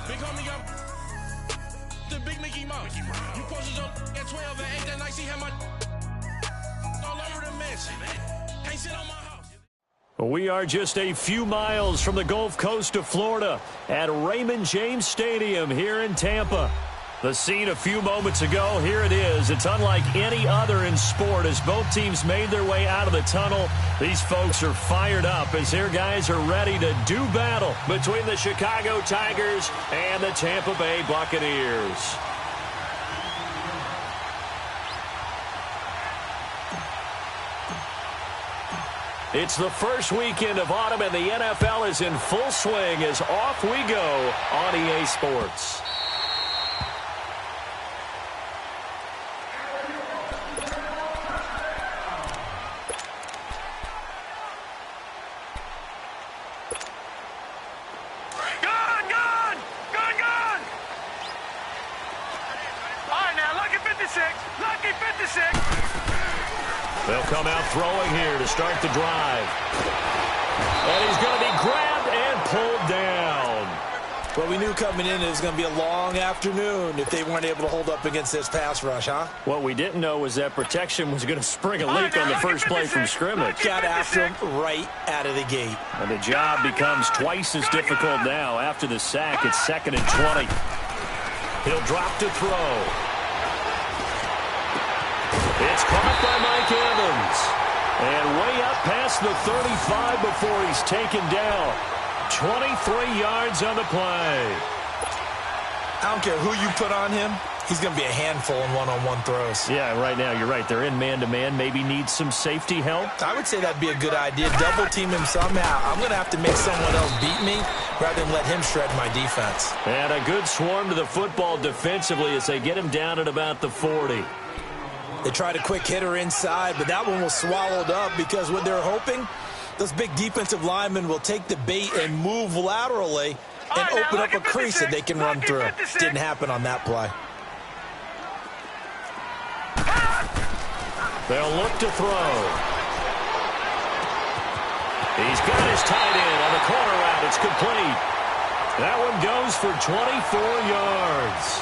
Big homie got the big Mickey Mouse. You posted your at 12 and 8 that night. She had my all over the mansion. Can't sit on my house. We are just a few miles from the Gulf Coast of Florida at Raymond James Stadium here in Tampa. The scene a few moments ago, here it is. It's unlike any other in sport as both teams made their way out of the tunnel. These folks are fired up as their guys are ready to do battle between the Chicago Tigers and the Tampa Bay Buccaneers. It's the first weekend of autumn and the NFL is in full swing as off we go on EA Sports. They'll come out throwing here to start the drive. And he's going to be grabbed and pulled down. Well, we knew coming in it was going to be a long afternoon if they weren't able to hold up against this pass rush, huh? What we didn't know was that protection was going to spring a leak on the first play from scrimmage. Got after him right out of the gate. And the job becomes twice as difficult now. After the sack, it's 2nd and 20. He'll drop to throw. It's caught by Mike Evans. And way up past the 35 before he's taken down. 23 yards on the play. I don't care who you put on him. He's going to be a handful in one-on-one throws. Yeah, right now, you're right. They're in man-to-man. Maybe needs some safety help. I would say that'd be a good idea. Double team him somehow. I'm going to have to make someone else beat me rather than let him shred my defense. And a good swarm to the football defensively as they get him down at about the 40. They tried a quick hitter inside, but that one was swallowed up because what they're hoping, those big defensive linemen will take the bait and move laterally and open up a crease that they can run through. Didn't happen on that play. They'll look to throw. He's got his tight end on the corner route. It's complete. That one goes for 24 yards.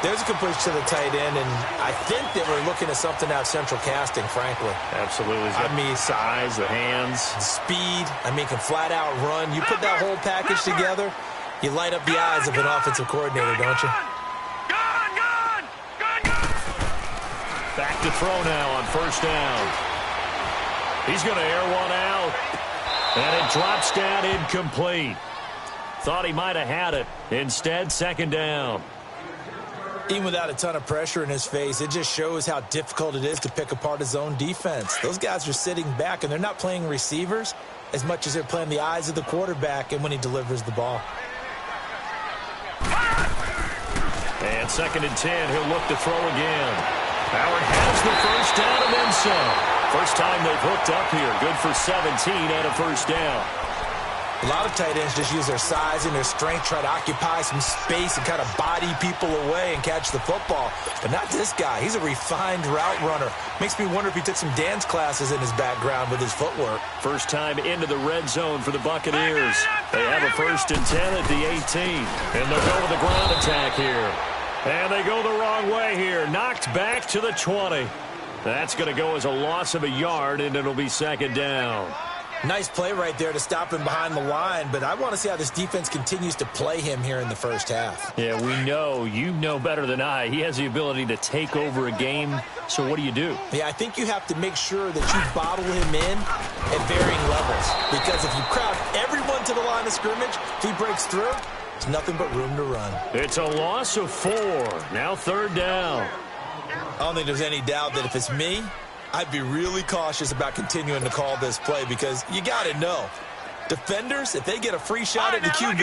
There's a completion to the tight end, and I think they were looking at something out central casting, frankly. Absolutely. I mean, size, the hands. Speed. I mean, can flat out run. You put that whole package together, you light up the eyes of an offensive coordinator, don't you? Back to throw now on first down. He's going to air one out, and it drops down incomplete. Thought he might have had it. Instead, 2nd down. Even without a ton of pressure in his face, it just shows how difficult it is to pick apart his own defense. Those guys are sitting back, and they're not playing receivers as much as they're playing the eyes of the quarterback and when he delivers the ball. And 2nd and 10, he'll look to throw again. Howard has the first down and then some. First time they've hooked up here. Good for 17 and a first down. A lot of tight ends just use their size and their strength, try to occupy some space and kind of body people away and catch the football. But not this guy. He's a refined route runner. Makes me wonder if he took some dance classes in his background with his footwork. First time into the red zone for the Buccaneers. They have a 1st and 10 at the 18. And they'll go with the ground attack here. And they go the wrong way here. Knocked back to the 20. That's going to go as a loss of a yard, and it'll be 2nd down. Nice play right there to stop him behind the line, but I want to see how this defense continues to play him here in the first half. Yeah, we know. You know better than I. He has the ability to take over a game, so what do you do? Yeah, I think you have to make sure that you bottle him in at varying levels, because if you crowd everyone to the line of scrimmage, if he breaks through, there's nothing but room to run. It's a loss of 4. Now 3rd down. I don't think there's any doubt that if it's me, I'd be really cautious about continuing to call this play because you got to know. Defenders, if they get a free shot at the QB,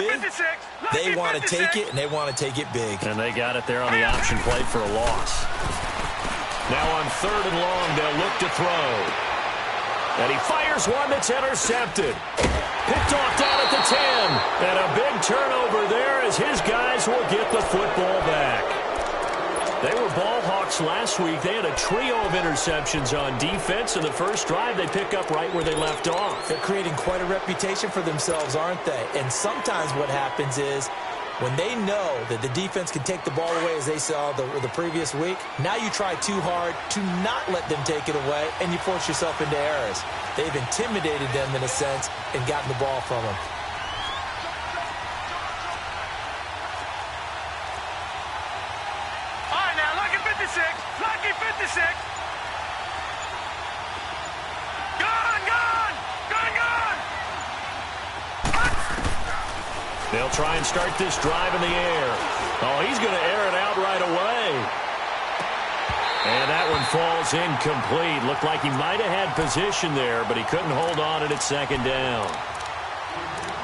they want to take it, and they want to take it big. And they got it there on the option play for a loss. Now on 3rd and long, they'll look to throw. And he fires one that's intercepted. Picked off down at the 10. And a big turnover there as his guys will get the football back. They were ball hawks last week. They had a trio of interceptions on defense. In the first drive, they pick up right where they left off. They're creating quite a reputation for themselves, aren't they? And sometimes what happens is When they know that the defense can take the ball away as they saw the previous week, now you try too hard to not let them take it away, and you force yourself into errors. They've intimidated them in a sense and gotten the ball from them. All right, now, lucky 56. Lucky 56. They'll try and start this drive in the air. Oh, he's going to air it out right away. And that one falls incomplete. Looked like he might have had position there, but he couldn't hold on at second down.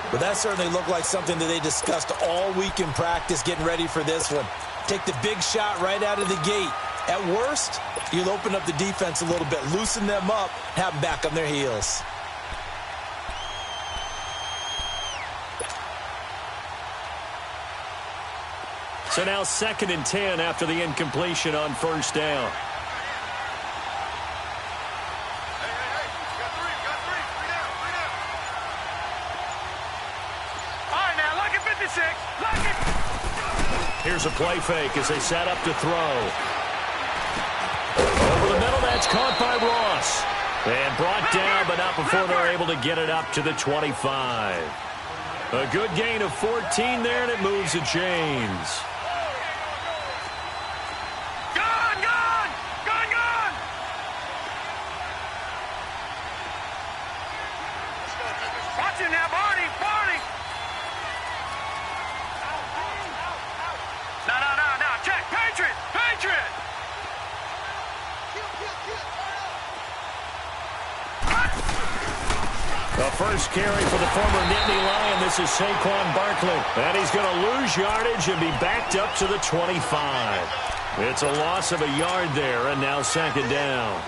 But that certainly looked like something that they discussed all week in practice getting ready for this one. Take the big shot right out of the gate. At worst, you'll open up the defense a little bit, loosen them up, have them back on their heels. So now 2nd and 10 after the incompletion on first down. All right, now, lucky 56. Lucky. Here's a play fake as they set up to throw. Over the middle, that's caught by Ross. And brought down, but not before they're able to get it up to the 25. A good gain of 14 there, and it moves the chains. The first carry for the former Nittany Lion. This is Saquon Barkley. And he's going to lose yardage and be backed up to the 25. It's a loss of a yard there, and now 2nd down.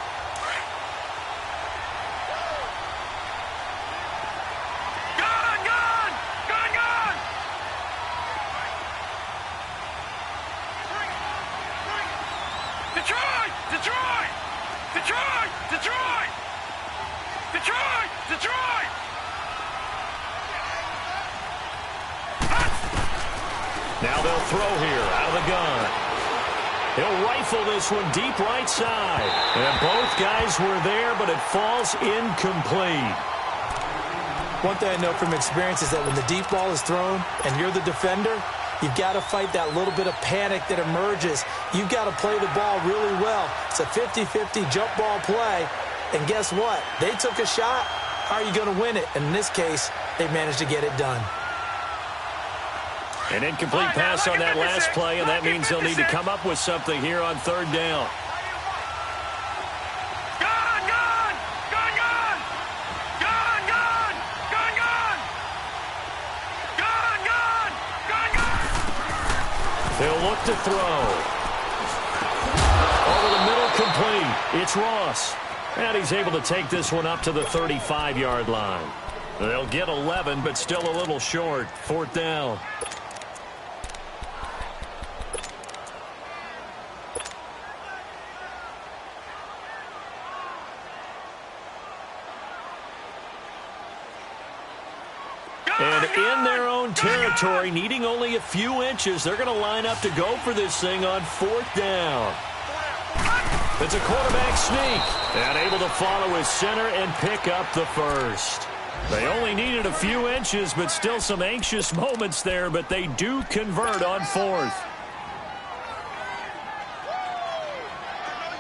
Now they'll throw here out of the gun. He'll rifle this one deep right side. And both guys were there, but it falls incomplete. One thing I know from experience is that when the deep ball is thrown and you're the defender, you've got to fight that little bit of panic that emerges. You've got to play the ball really well. It's a 50-50 jump ball play. And guess what? They took a shot. How are you going to win it? And in this case, they managed to get it done. An incomplete pass on that last play, and that means they'll need to come up with something here on 3rd down. They'll look to throw. Over the middle, complete. It's Ross. And he's able to take this one up to the 35-yard line. They'll get 11, but still a little short. 4th down. And in their own territory, needing only a few inches, they're going to line up to go for this thing on 4th down. It's a quarterback sneak. And able to follow his center and pick up the first. They only needed a few inches, but still some anxious moments there, but they do convert on 4th.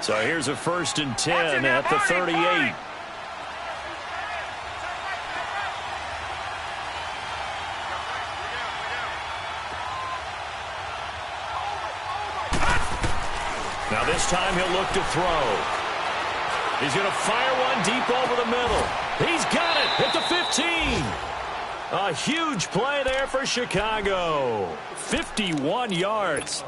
So here's a 1st and 10 at the 38. Now this time he'll look to throw. He's going to fire one deep over the middle. He's got it at the 15. A huge play there for Chicago. 51 yards.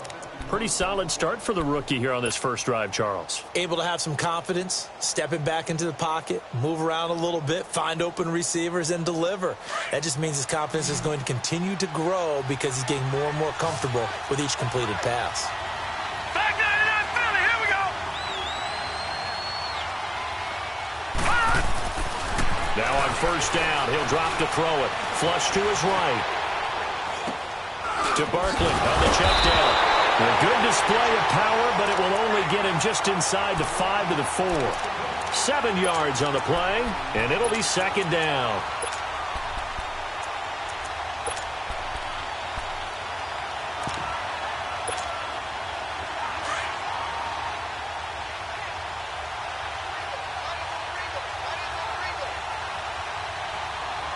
Pretty solid start for the rookie here on this first drive, Charles. Able to have some confidence, stepping back into the pocket, move around a little bit, find open receivers, and deliver. That just means his confidence is going to continue to grow because he's getting more and more comfortable with each completed pass. Now on 1st down, he'll drop to throw it. Flush to his right. To Barkley on the check down. A good display of power, but it will only get him just inside the 5 to the 4. 7 yards on the play, and it'll be second down.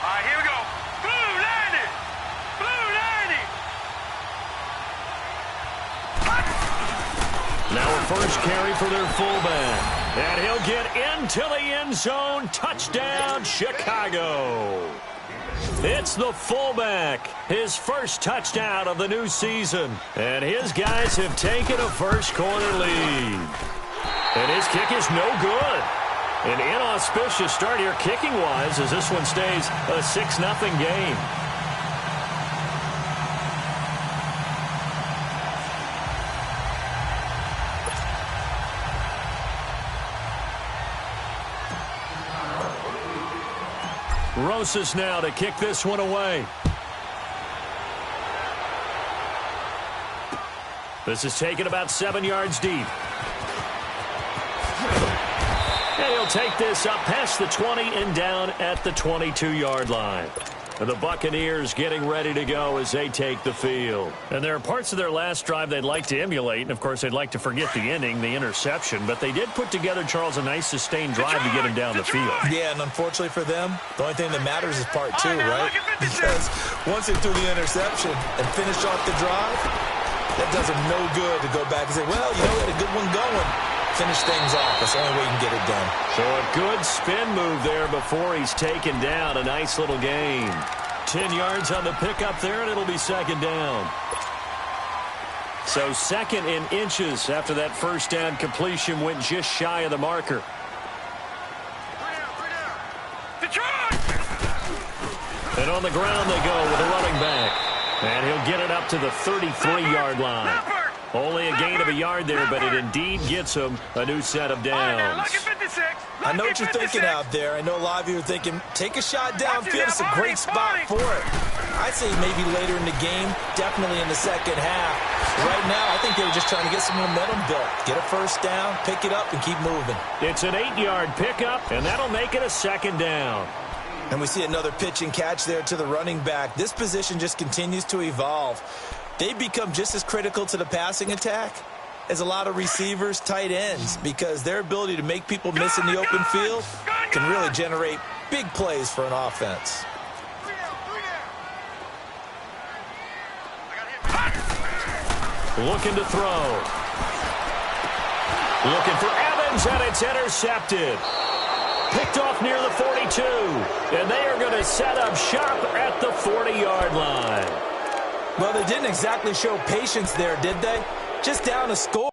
All right, here we go. Blue 90. Blue 90. Now a first carry for their fullback. And he'll get into the end zone. Touchdown, Chicago. It's the fullback. His first touchdown of the new season. And his guys have taken a first quarter lead. And his kick is no good. An inauspicious start here kicking-wise as this one stays a 6-0 game. Rosas now to kick this one away. This is taken about 7 yards deep. And he'll take this up past the 20 and down at the 22-yard line. And the Buccaneers getting ready to go as they take the field. And there are parts of their last drive they'd like to emulate. And, of course, they'd like to forget the ending, the interception. But they did put together, Charles, a nice sustained drive to get him down the field. Yeah, and unfortunately for them, the only thing that matters is part 2, right? Because once they threw the interception and finished off the drive, that does them no good to go back and say, well, you know, we had a good one going. Finish things off. That's the only way you can get it done. So a good spin move there before he's taken down. A nice little gain. 10 yards on the pickup there, and it'll be second down. So second in inches after that first down completion went just shy of the marker. Detroit! And on the ground they go with a running back. And he'll get it up to the 33-yard line. Only a gain of a yard there, but it indeed gets him a new set of downs. I know what you're thinking out there. I know a lot of you are thinking, take a shot downfield. It's a great spot for it. I'd say maybe later in the game, definitely in the second half. Right now, I think they were just trying to get some momentum built. Get a first down, pick it up, and keep moving. It's an 8-yard pickup, and that'll make it a second down. And we see another pitch and catch there to the running back. This position just continues to evolve. They've become just as critical to the passing attack as a lot of receivers, tight ends, because their ability to make people miss in the open field can really generate big plays for an offense. Looking to throw. Looking for Evans, and it's intercepted. Picked off near the 42, and they are going to set up shop at the 40-yard line. Well, they didn't exactly show patience there, did they? Just down a score.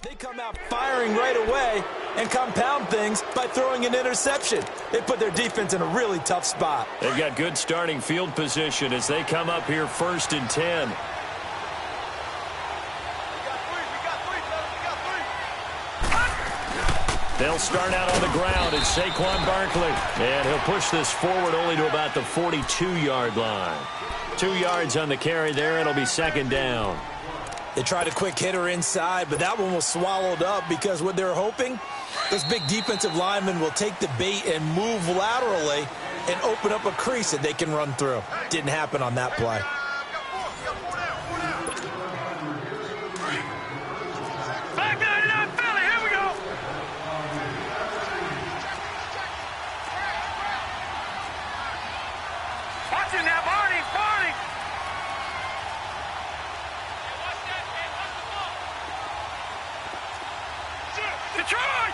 They come out firing right away and compound things by throwing an interception. They put their defense in a really tough spot. They've got good starting field position as they come up here 1st and 10. They'll start out on the ground. It's Saquon Barkley. And he'll push this forward only to about the 42-yard line. 2 yards on the carry there. It'll be 2nd down. They tried a quick hitter inside, but that one was swallowed up because what they're hoping, this big defensive lineman will take the bait and move laterally and open up a crease that they can run through. Didn't happen on that play. Back 99 Philly, here we go. Watch it now, Barney. Detroit!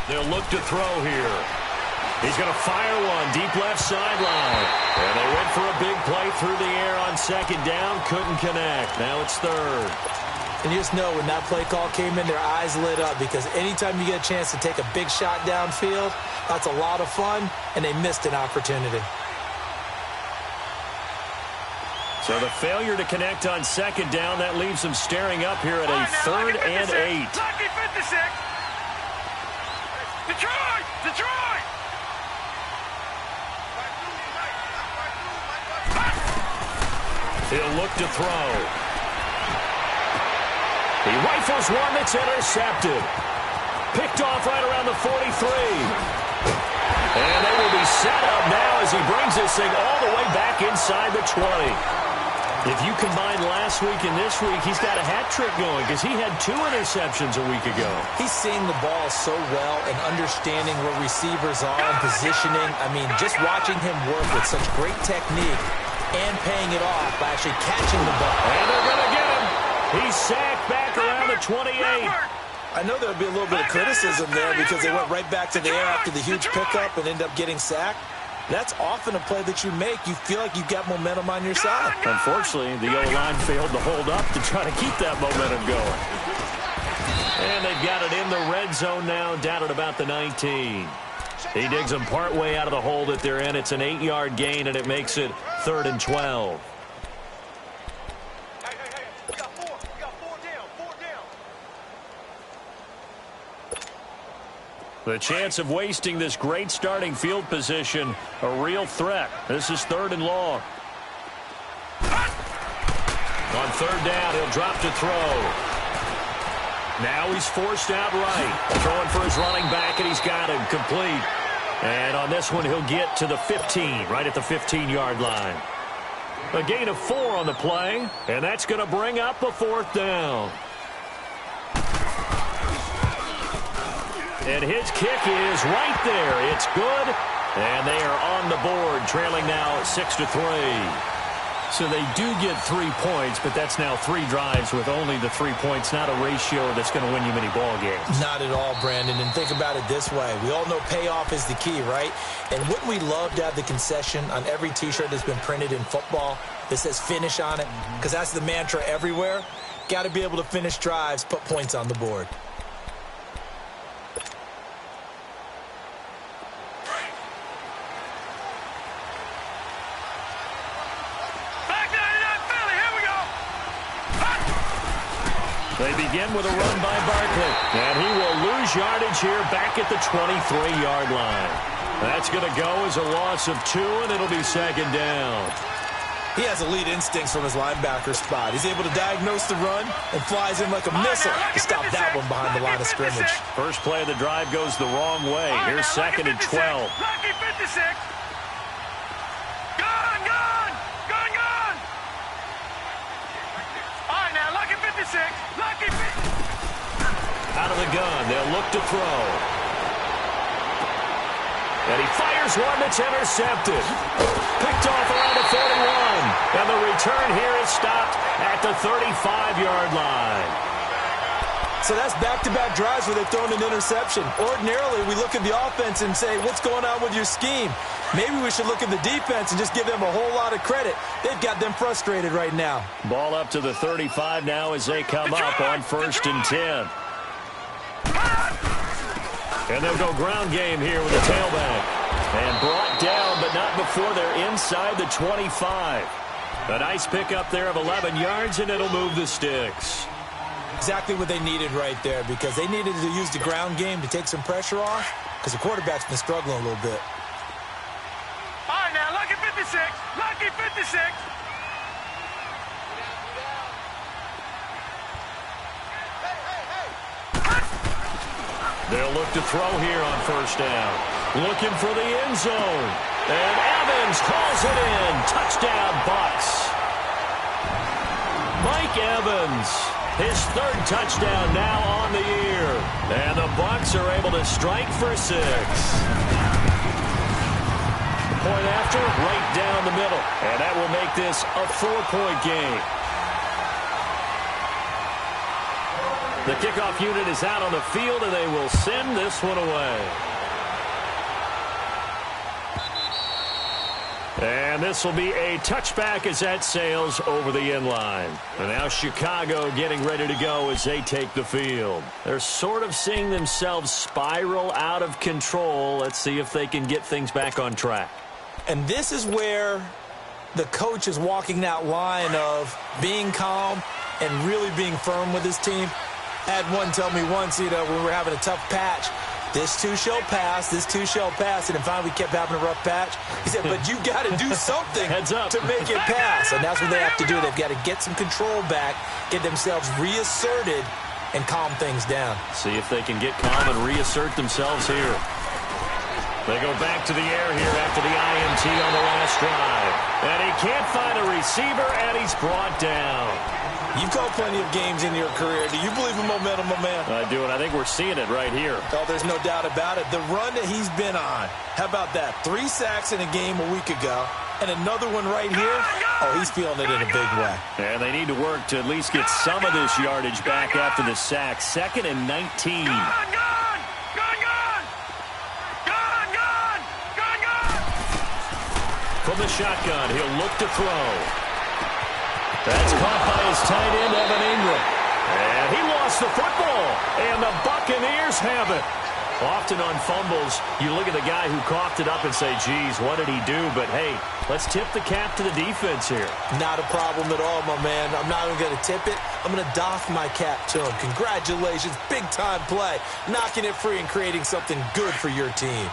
They'll look to throw here. He's going to fire one deep left sideline. And they went for a big play through the air on 2nd down. Couldn't connect. Now it's 3rd. And you just know when that play call came in, their eyes lit up because anytime you get a chance to take a big shot downfield, that's a lot of fun, and they missed an opportunity. So the failure to connect on 2nd down, that leaves them staring up here at a 3rd and 8. Lucky 56. Detroit! He'll look to throw. He rifles one that's intercepted. Picked off right around the 43. And they will be set up now as he brings this thing all the way back inside the 20. If you combine last week and this week, he's got a hat trick going because he had 2 interceptions a week ago. He's seeing the ball so well and understanding where receivers are and positioning. I mean, just watching him work with such great technique and paying it off by actually catching the ball. And they're going to get him. He's sacked back around the 28. I know there would be a little bit of criticism there because they went right back to the air after the huge pickup and ended up getting sacked. That's often a play that you make. You feel like you've got momentum on your side. Unfortunately, the O-line failed to hold up to try to keep that momentum going. And they've got it in the red zone now, down at about the 19. He digs them partway out of the hole that they're in. It's an 8-yard gain, and it makes it 3rd and 12. The chance of wasting this great starting field position, a real threat. This is 3rd and long. On 3rd down, he'll drop to throw. Now he's forced out right. Throwing for his running back, and he's got him complete. And on this one, he'll get to the 15, right at the 15-yard line. A gain of 4 on the play, and that's going to bring up a 4th down. And his kick is right there. It's good. And they are on the board, trailing now 6-3. So they do get 3 points, but that's now 3 drives with only the 3 points, not a ratio that's going to win you many ball games. Not at all, Brandon. And think about it this way. We all know payoff is the key, right? And wouldn't we love to have the concession on every T-shirt that's been printed in football that says finish on it? Because that's the mantra everywhere. Got to be able to finish drives, put points on the board. They begin with a run by Barkley. And he will lose yardage here back at the 23-yard line. That's going to go as a loss of 2, and it'll be 2nd down. He has elite instincts from his linebacker spot. He's able to diagnose the run and flies in like a missile to stop that one behind the line of scrimmage. First play of the drive goes the wrong way. Here's 2nd and 12. Lucky 56. Gone! All right, now, lucky 56. Lucky 56. Out of the gun, they'll look to throw. And he fires one that's intercepted. Picked off around the 41. And the return here is stopped at the 35-yard line. So that's back-to-back drives where they've thrown an interception. Ordinarily, we look at the offense and say, what's going on with your scheme? Maybe we should look at the defense and just give them a whole lot of credit. They've got them frustrated right now. Ball up to the 35 now as they come up on 1st and 10. And they'll go ground game here with the tailback. And brought down, but not before they're inside the 25. A nice pickup there of 11 yards, and it'll move the sticks. Exactly what they needed right there, because they needed to use the ground game to take some pressure off, because the quarterback's been struggling a little bit. All right, now, lucky 56. Lucky 56. They'll look to throw here on 1st down. Looking for the end zone. And Evans calls it in. Touchdown, Bucs. Mike Evans, his 3rd touchdown now on the year. And the Bucs are able to strike for 6. Point after, right down the middle. And that will make this a 4-point game. The kickoff unit is out on the field, and they will send this one away. And this will be a touchback as that sails over the end line. And now Chicago getting ready to go as they take the field. They're sort of seeing themselves spiral out of control. Let's see if they can get things back on track. And this is where the coach is walking that line of being calm and really being firm with his team. I had one tell me once, when we were having a tough patch, this too shall pass, this too shall pass, and then finally we kept having a rough patch. He said, but you got to do something to make it pass, and that's what they have to do. They've got to get some control back, get themselves reasserted, and calm things down. See if they can get calm and reassert themselves here. They go back to the air here after the INT on the last drive. And he can't find a receiver, and he's brought down. You've called plenty of games in your career. Do you believe in momentum, my man? I do, and I think we're seeing it right here. Oh, there's no doubt about it. The run that he's been on. How about that? 3 sacks in a game a week ago, and another one right here. Oh, he's feeling it in a big way. And they need to work to at least get some of this yardage back after the sack. 2nd and 19. From the shotgun, he'll look to throw. That's caught by his tight end, Evan Ingram. And he lost the football, and the Buccaneers have it. Often on fumbles, you look at the guy who coughed it up and say, geez, what did he do? But, hey, let's tip the cap to the defense here. Not a problem at all, my man. I'm not even going to tip it. I'm going to doff my cap to him. Congratulations, big-time play. Knocking it free and creating something good for your team.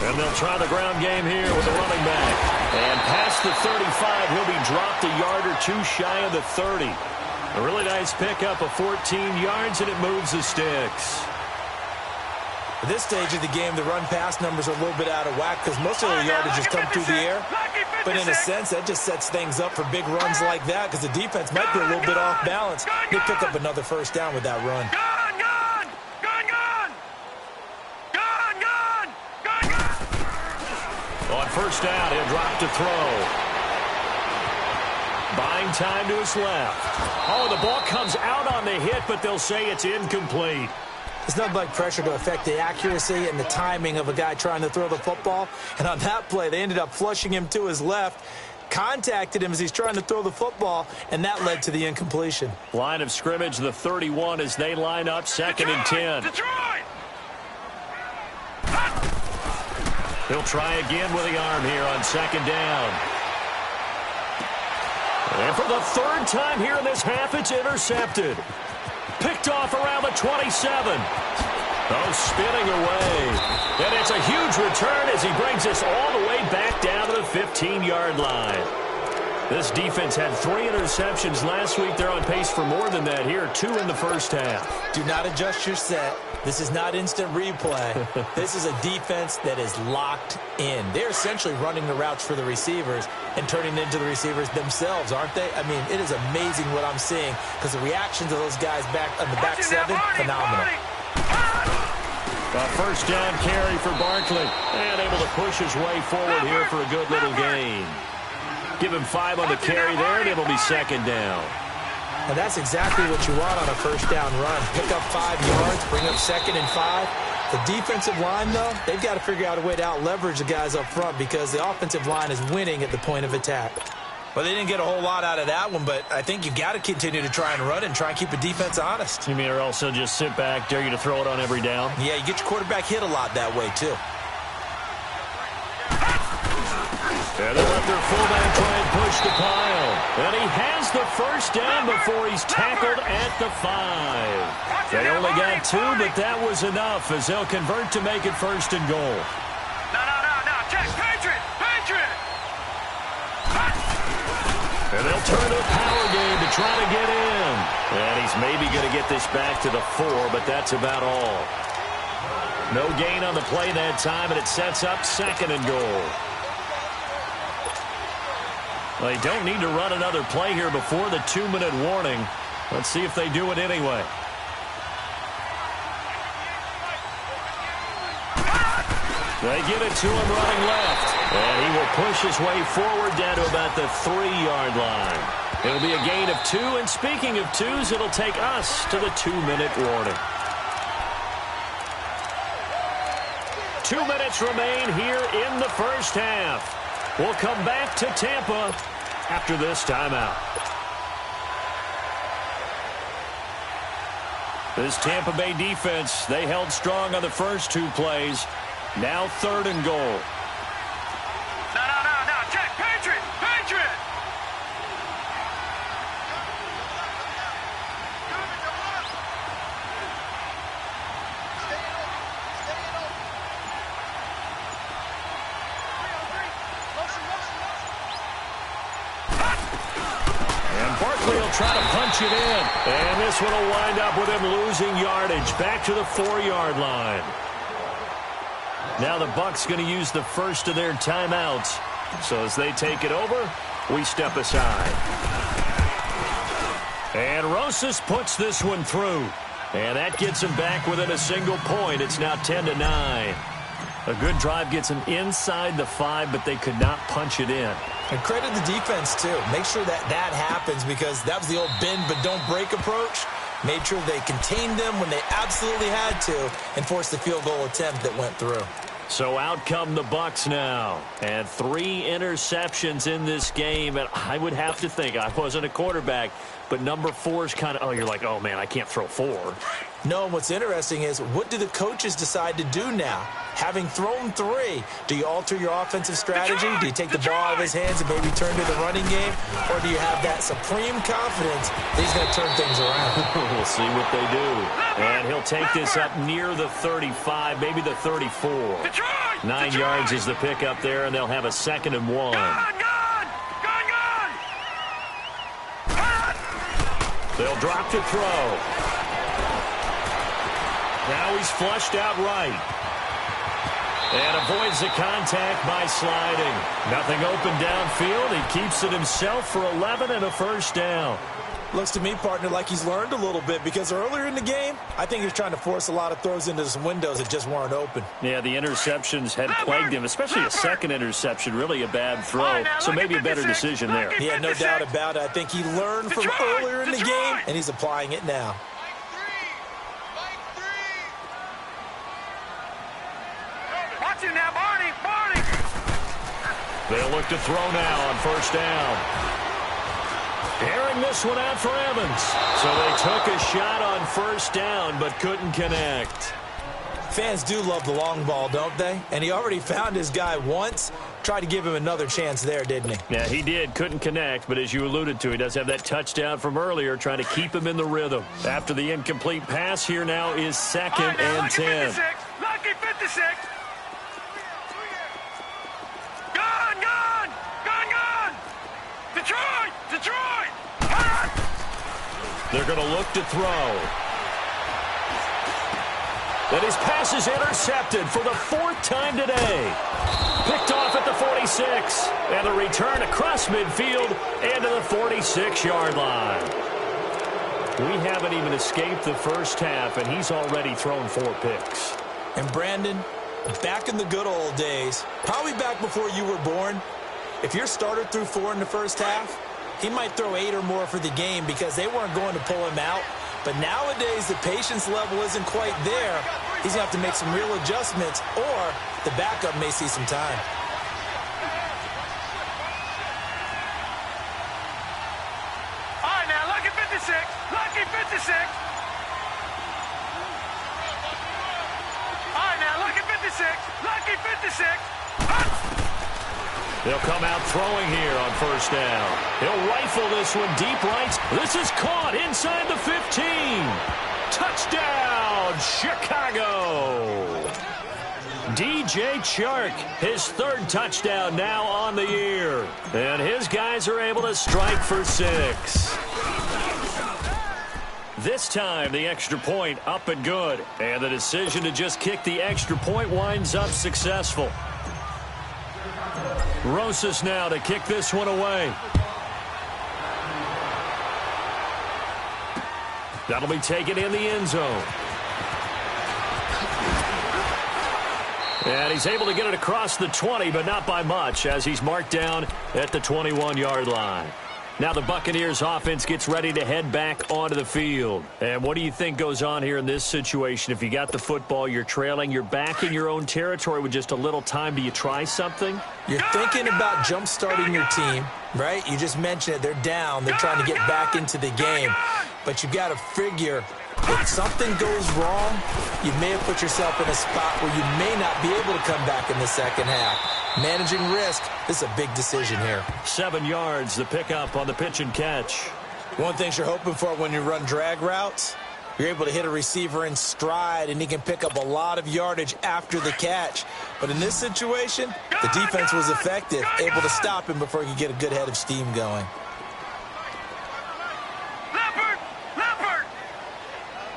And they'll try the ground game here with the running back. And past the 35, he'll be dropped a yard or two shy of the 30. A really nice pickup of 14 yards, and it moves the sticks. At this stage of the game, the run-pass numbers are a little bit out of whack because most of the yardage has come through the air. But in a sense, that just sets things up for big runs like that because the defense might be a little bit off balance. They pick up another first down with that run. On first down, he'll drop to throw. Buying time to his left. Oh, the ball comes out on the hit, but they'll say it's incomplete. It's nothing like pressure to affect the accuracy and the timing of a guy trying to throw the football. And on that play, they ended up flushing him to his left, contacted him as he's trying to throw the football, and that led to the incompletion. Line of scrimmage, the 31 as they line up, 2nd and 10. He'll try again with the arm here on 2nd down. And for the 3rd time here in this half, it's intercepted. Picked off around the 27. Oh, spinning away. And it's a huge return as he brings us all the way back down to the 15-yard line. This defense had 3 interceptions last week. They're on pace for more than that here, 2 in the first half. Do not adjust your set. This is not instant replay. This is a defense that is locked in. They're essentially running the routes for the receivers and turning into the receivers themselves, aren't they? I mean, it is amazing what I'm seeing because the reactions of those guys back on the back 7, phenomenal. A first down carry for Barkley. And able to push his way forward here for a good little gain. Give him 5 on the carry there, and it'll be second down. And that's exactly what you want on a first down run. Pick up 5 yards, bring up 2nd and 5. The defensive line, though, they've got to figure out a way to out-leverage the guys up front because the offensive line is winning at the point of attack. Well, they didn't get a whole lot out of that one, but I think you got to continue to try and run and try and keep the defense honest. You mean or also just sit back, dare you to throw it on every down? Yeah, you get your quarterback hit a lot that way, too. And they let their fullback try and push the pile. And he has the first down before he's tackled at the 5. They only got 2, but that was enough as they'll convert to make it first and goal. No. Check. Patriot. And they'll turn to a power game to try to get in. And he's maybe going to get this back to the 4, but that's about all. No gain on the play that time, and it sets up second and goal. They don't need to run another play here before the 2-minute warning. Let's see if they do it anyway. They give it to him running left. And he will push his way forward down to about the 3-yard line. It'll be a gain of 2. And speaking of 2s, it'll take us to the 2-minute warning. 2 minutes remain here in the first half. We'll come back to Tampa after this timeout. This Tampa Bay defense, they held strong on the first 2 plays. Now 3rd and goal. No. Check. Patriot. And Barkley will try to punch it in. And this one will wind up with him losing yardage back to the 4-yard line. Now the Bucs going to use the first of their timeouts. So as they take it over, we step aside. And Rosas puts this one through. And that gets him back within a single point. It's now 10-9. A good drive gets him inside the 5, but they could not punch it in. And credit the defense, too. Make sure that happens because that was the old bend but don't break approach. Made sure they contained them when they absolutely had to and forced the field goal attempt that went through. So out come the Bucs now. And 3 interceptions in this game. And I would have to think, I wasn't a quarterback, but number 4 is kind of, you're like, oh, man, I can't throw 4. No, and what's interesting is what do the coaches decide to do now? Having thrown 3, do you alter your offensive strategy? Do you take the ball out of his hands and maybe turn to the running game? Or do you have that supreme confidence that he's going to turn things around? We'll see what they do. And he'll take this up near the 35, maybe the 34. 9 yards is the pickup there, and they'll have a 2nd and 1. Gone! They'll drop to throw. Now he's flushed out right. And avoids the contact by sliding. Nothing open downfield. He keeps it himself for 11 and a first down. Looks to me, partner, like he's learned a little bit because earlier in the game, I think he was trying to force a lot of throws into some windows that just weren't open. Yeah, the interceptions had plagued him, especially a 2nd interception, really a bad throw. So maybe a better decision there. He had no doubt about it. I think he learned from earlier in the game, and he's applying it now. Watch it now, Barney! They'll look to throw now on first down. Airing this one out for Evans. So they took a shot on first down, but couldn't connect. Fans do love the long ball, don't they? And he already found his guy once. Tried to give him another chance there, didn't he? Yeah, he did. Couldn't connect, but as you alluded to, he does have that touchdown from earlier, trying to keep him in the rhythm. After the incomplete pass, here now is 2nd and 10. Lucky 56! Gone! Detroit! They're going to look to throw. And his pass is intercepted for the 4th time today. Picked off at the 46. And a return across midfield and to the 46-yard line. We haven't even escaped the first half, and he's already thrown 4 picks. And Brandon, back in the good old days, probably back before you were born, if your starter threw 4 in the first half, he might throw 8 or more for the game because they weren't going to pull him out. But nowadays, the patience level isn't quite there. He's going to have to make some real adjustments, or the backup may see some time. All right, now, lucky 56. Lucky 56. All right, now, lucky 56. Lucky 56. They'll come out throwing here on first down. He'll rifle this one deep right. This is caught inside the 15. Touchdown, Chicago. DJ Chark, his 3rd touchdown now on the year. And his guys are able to strike for 6. This time, the extra point up and good. And the decision to just kick the extra point winds up successful. Rosas now to kick this one away. That'll be taken in the end zone. And he's able to get it across the 20, but not by much, as he's marked down at the 21-yard line. Now the Buccaneers offense gets ready to head back onto the field. And what do you think goes on here in this situation? If you got the football, you're trailing, you're back in your own territory with just a little time. Do you try something? You're thinking about jump-starting your team, right? You just mentioned it. They're down. They're trying to get back into the game. But you've got to figure if something goes wrong, you may have put yourself in a spot where you may not be able to come back in the second half. Managing risk, this is a big decision here. 7 yards, the pickup on the pitch and catch. One thing you're hoping for when you run drag routes, you're able to hit a receiver in stride, and he can pick up a lot of yardage after the catch. But in this situation, the defense was effective, able to stop him before he could get a good head of steam going. Leopard! Leopard!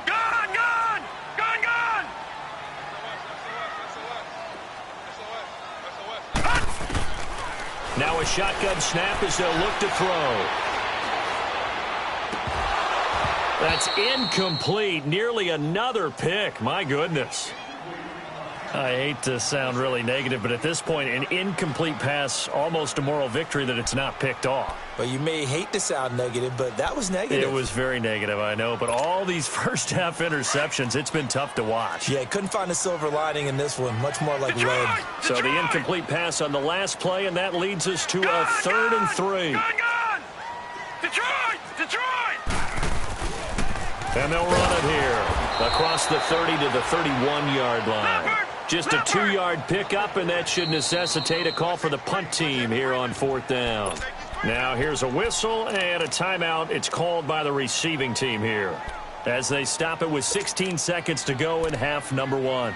Gone! Gone! Gone! Gone! Now a shotgun snap as they'll look to throw. That's incomplete. Nearly another pick. My goodness. I hate to sound really negative, but at this point, an incomplete pass, almost a moral victory that it's not picked off. Well, you may hate to sound negative, but that was negative. It was very negative, I know. But all these first-half interceptions, it's been tough to watch. Yeah, couldn't find a silver lining in this one. Much more like lead. So the incomplete pass on the last play, and that leads us to a 3rd and 3. Gone! Detroit! Detroit! And they'll run it here across the 30 to the 31-yard line. Just a 2-yard pickup, and that should necessitate a call for the punt team here on 4th down. Now here's a whistle and a timeout. It's called by the receiving team here as they stop it with 16 seconds to go in half number 1.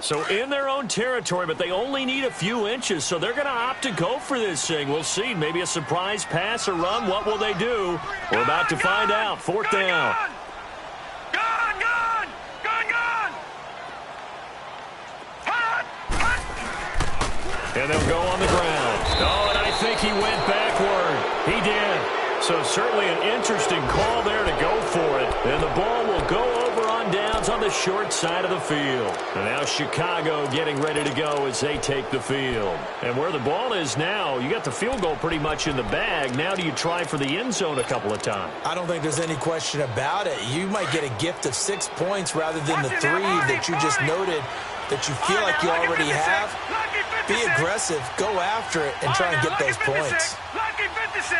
So in their own territory, but they only need a few inches, so they're going to opt to go for this thing. We'll see. Maybe a surprise pass or run. What will they do? We're about to find out. 4th down. Gone! Gone! Gone! Gone! Punt! Punt! And they'll go on the ground. Oh, and I think he went backward. He did. So certainly an interesting call there to go for it. And the ball will go over on downs on the short side of the field. And now Chicago getting ready to go as they take the field. And where the ball is now, you got the field goal pretty much in the bag. Now do you try for the end zone a couple of times? I don't think there's any question about it. You might get a gift of 6 points rather than the 3 that you just noted that you feel like you already have. Be aggressive, go after it, and try and get those points. Lucky 56.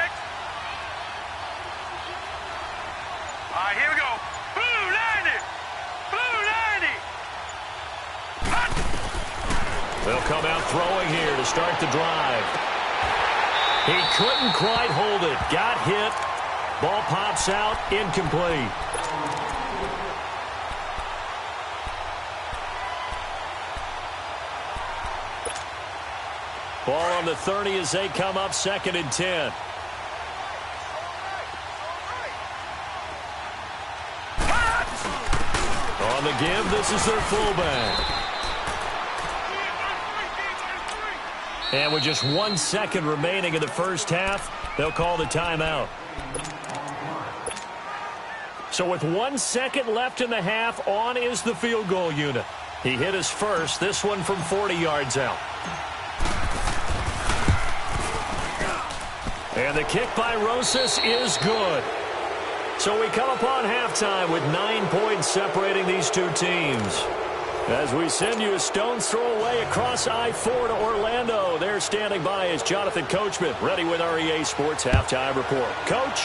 All right, here we go. Blue 90. Blue 90. They'll come out throwing here to start the drive. He couldn't quite hold it. Got hit. Ball pops out. Incomplete. Ball on the 30 as they come up 2nd and 10. On the give, this is their fullback. And with just 1 second remaining in the first half, they'll call the timeout. So with 1 second left in the half, on is the field goal unit. He hit his first, this one from 40 yards out. And the kick by Rosas is good. So we come upon halftime with 9 points separating these two teams. As we send you a stone's throw away across I-4 to Orlando. There standing by is Jonathan Coachman, ready with our EA Sports Halftime Report. Coach?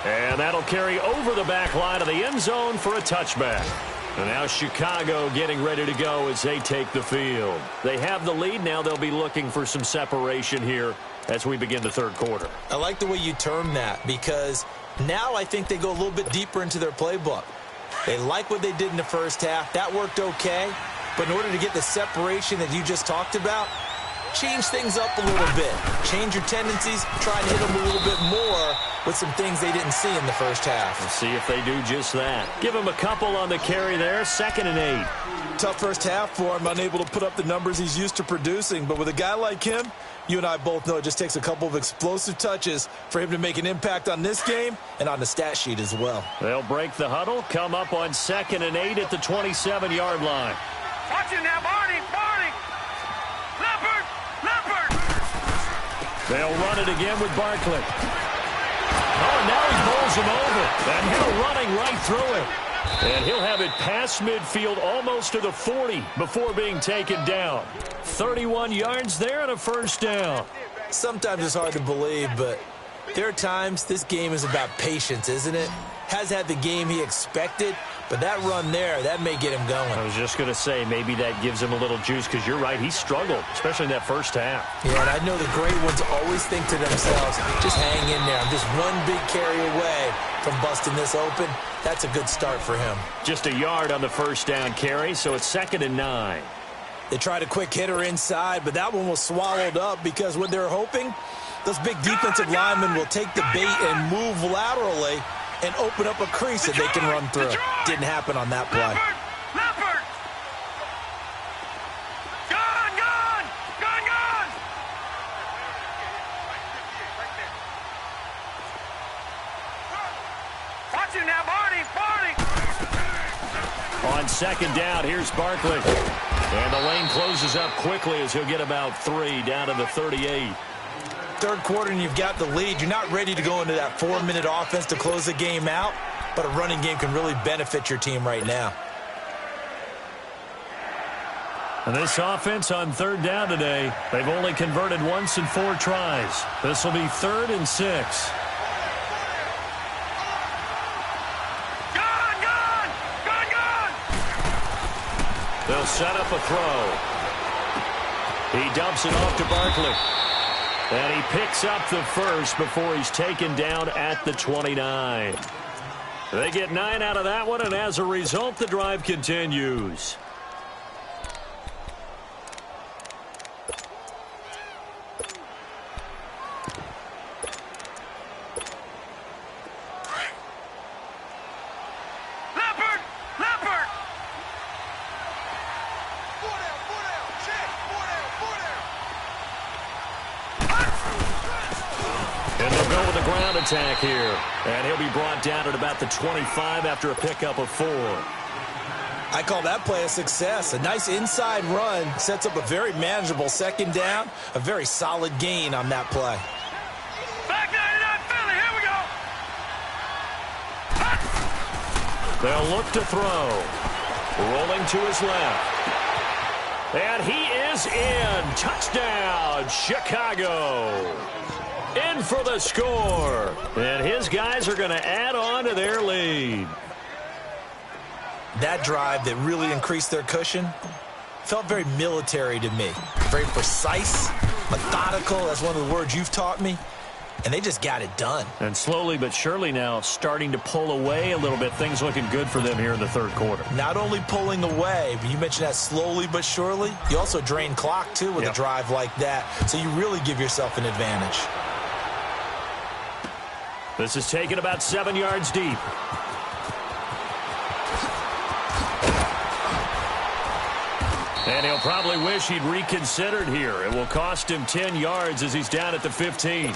And that'll carry over the back line of the end zone for a touchback. And now Chicago getting ready to go as they take the field. They have the lead. Now they'll be looking for some separation here as we begin the third quarter. I like the way you term that because now I think they go a little bit deeper into their playbook. They like what they did in the first half. That worked okay. But in order to get the separation that you just talked about, change things up a little bit. Change your tendencies. Try and hit them a little bit more with some things they didn't see in the first half. Let's see if they do just that. Give him a couple on the carry there. 2nd and 8. Tough first half for him. Unable to put up the numbers he's used to producing. But with a guy like him, you and I both know it just takes a couple of explosive touches for him to make an impact on this game and on the stat sheet as well. They'll break the huddle. Come up on 2nd and 8 at the 27-yard line. Watch it now, Barney, Barney. Leopard, Leopard. They'll run it again with Barkley. Oh, now he bowls him over. And he'll running right through him. And he'll have it past midfield almost to the 40 before being taken down. 31 yards there and a first down. Sometimes it's hard to believe, but there are times this game is about patience, isn't it? Has had the game he expected, but that run there, that may get him going. I was just going to say, maybe that gives him a little juice because you're right, he struggled, especially in that first half. Yeah, and I know the great ones always think to themselves, just hang in there. I'm just one big carry away from busting this open. That's a good start for him. Just a yard on the first down carry, so it's 2nd and 9. They tried a quick hitter inside, but that one was swallowed up because what they're hoping, those big defensive linemen will take the bait and move laterally and open up a crease that they can run through. Didn't happen on that play. Leopard, Leopard. Gone, gone, gone, gone. Watch it now, Barney, Barney. On 2nd down, here's Barkley. And the lane closes up quickly as he'll get about 3 down to the 38. Third quarter and you've got the lead. You're not ready to go into that 4-minute offense to close the game out, but a running game can really benefit your team right now. And this offense on 3rd down today, they've only converted once in 4 tries. This will be 3rd and 6. Gone, gone, gone, gone. They'll set up a throw. He dumps it off to Barkley. And he picks up the first before he's taken down at the 29. They get 9 out of that one, and as a result, the drive continues. Leopard, Leopard. And they'll go with the ground attack here. And he'll be brought down at about the 25 after a pickup of 4. I call that play a success. A nice inside run sets up a very manageable 2nd down. A very solid gain on that play. Back 99 Philly, here we go. They'll look to throw. Rolling to his left. And he is in. Touchdown, Chicago. In for the score. And his guys are going to add on to their lead. That drive that really increased their cushion felt very military to me. Very precise, methodical. That's one of the words you've taught me. And they just got it done. And slowly but surely now starting to pull away a little bit. Things looking good for them here in the third quarter. Not only pulling away, but you mentioned that slowly but surely. You also drain clock, too, with a drive like that. So you really give yourself an advantage. This is taken about 7 yards deep. And he'll probably wish he'd reconsidered here. It will cost him 10 yards as he's down at the 15.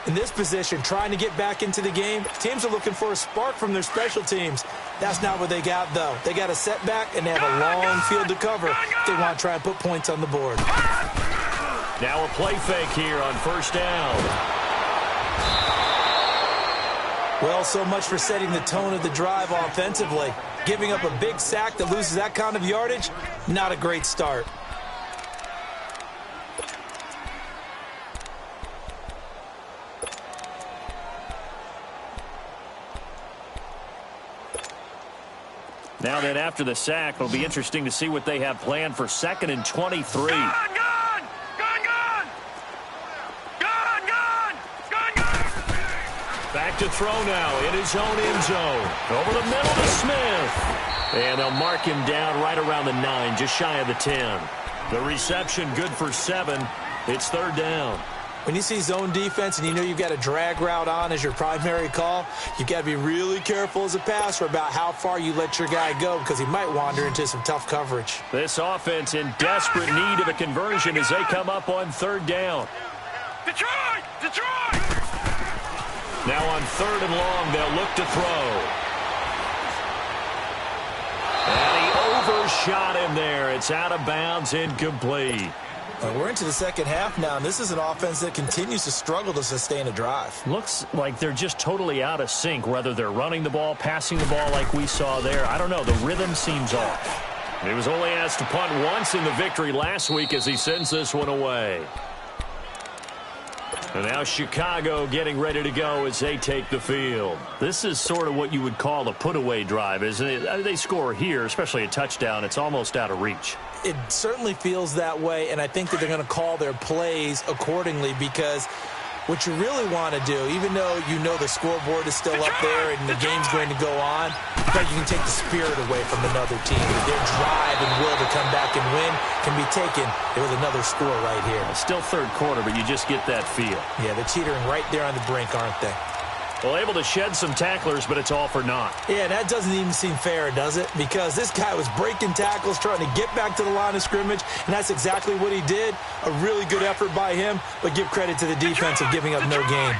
In this position, trying to get back into the game, teams are looking for a spark from their special teams. That's not what they got, though. They got a setback, and they have a long field to cover if they want to try and put points on the board. Now a play fake here on first down. Well, so much for setting the tone of the drive offensively. Giving up a big sack that loses that kind of yardage, not a great start. Now then, after the sack, it'll be interesting to see what they have planned for 2nd and 23. Back to throw now in his own end zone. Over the middle to Smith. And they'll mark him down right around the 9, just shy of the 10. The reception good for 7. It's 3rd down. When you see zone defense and you know you've got a drag route on as your primary call, you've got to be really careful as a passer about how far you let your guy go because he might wander into some tough coverage. This offense in desperate need of a conversion as they come up on 3rd down. Detroit! Detroit! Now on 3rd and long, they'll look to throw. And he overshot him there. It's out of bounds, incomplete. We're into the second half now, and this is an offense that continues to struggle to sustain a drive. Looks like they're just totally out of sync, whether they're running the ball, passing the ball like we saw there. I don't know. The rhythm seems off. He was only asked to punt once in the victory last week as he sends this one away. And now Chicago getting ready to go as they take the field. This is sort of what you would call a put-away drive, isn't it? They score here, especially a touchdown. It's almost out of reach. It certainly feels that way, and I think that they're going to call their plays accordingly because what you really want to do, even though you know the scoreboard is still up there and the game's going to go on, but you can take the spirit away from another team. Their drive and will to come back and win can be taken with another score right here. Still 3rd quarter, but you just get that feel. Yeah, they're teetering right there on the brink, aren't they? Well, able to shed some tacklers, but it's all for naught. Yeah, that doesn't even seem fair, does it? Because this guy was breaking tackles, trying to get back to the line of scrimmage, and that's exactly what he did. A really good effort by him, but give credit to the defense of giving up no gain.